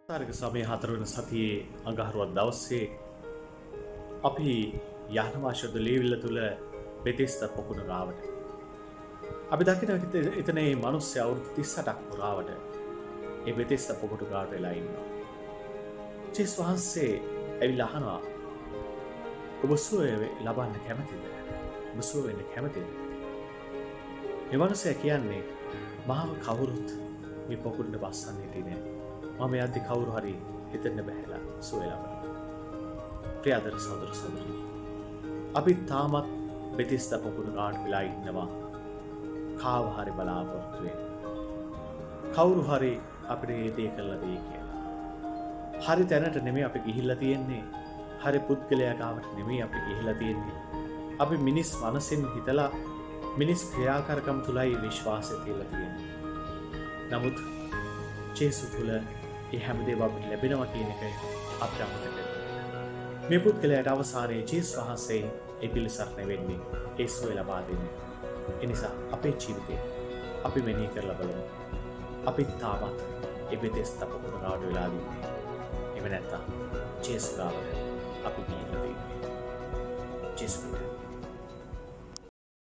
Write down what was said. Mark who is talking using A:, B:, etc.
A: තාරක සමය 4 වෙනි සතියේ අඟහරුවක් දවසේ අපි යහනවා ශුද්ධ ලීවිල්ල තුල බෙතිස්ත පොකුණ ගාවට. අපි දකින එතන මේ මිනිස්සු අවුරුදු 38ක් පුරාවට මේ බෙතිස්ත පොකුණ ගාවට වෙලා ඉන්නවා. ජේස් වහන්සේ ඇවිල්ලා අහනවා ඔබ සුවය ලබන්න කැමතිද? ඔබ සුව වෙන්න කැමතිද? මේ මිනිස්සයා කියන්නේ මාව කවුරුත් මේ පොකුණට බස්සන්න හිටියේ නෑ. මම යද්දි කවුරු හරි හිතන්න බැහැලා සුවය ලබනවා. ප්‍රියදර සහෝදර සහෝදරි. අපි තාමත් බෙතිස්ත පොකුණ ගාවට වෙලා ඉන්නවා. කාව හරි බලාපොරොත්තු වෙන. කවුරු හරි අපිට මේ දේ කළා දෙයි කියලා. හරි තැනට නෙමෙයි අපි ගිහිල්ලා තියෙන්නේ. හරි පුද්ගලයා ගාවට නෙමෙයි අපි ගිහිල්ලා තියෙන්නේ. අපි මිනිස් මනසෙන් හිතලා මිනිස් ක්‍රියාකාරකම් තුලයි විශ්වාසය තියලා තියෙන්නේ. නමුත් ජේසුස් තුල ඒ හැමදේම අපිට ලැබෙනවා කියන එක අපිට අමතක වෙනවා. මේ පුද්ගලයාට අවසානයේ ජේසුස් වහන්සේ ඒ පිළිසරණ වෙන්නේ ඒ සුවය ලබා දෙන්නේ. ඒ නිසා අපේ ජීවිතේ අපි මෙනෙහි කරලා බලමු. අපි තාමත් ඒ බෙතෙස්ත පොකුණ ගාවට වෙලා ඉන්නේ. එහෙම නැත්නම් ජේසුස් ගාවට අපි ගිහිල්ලා ඉන්නේ. ජේසුස්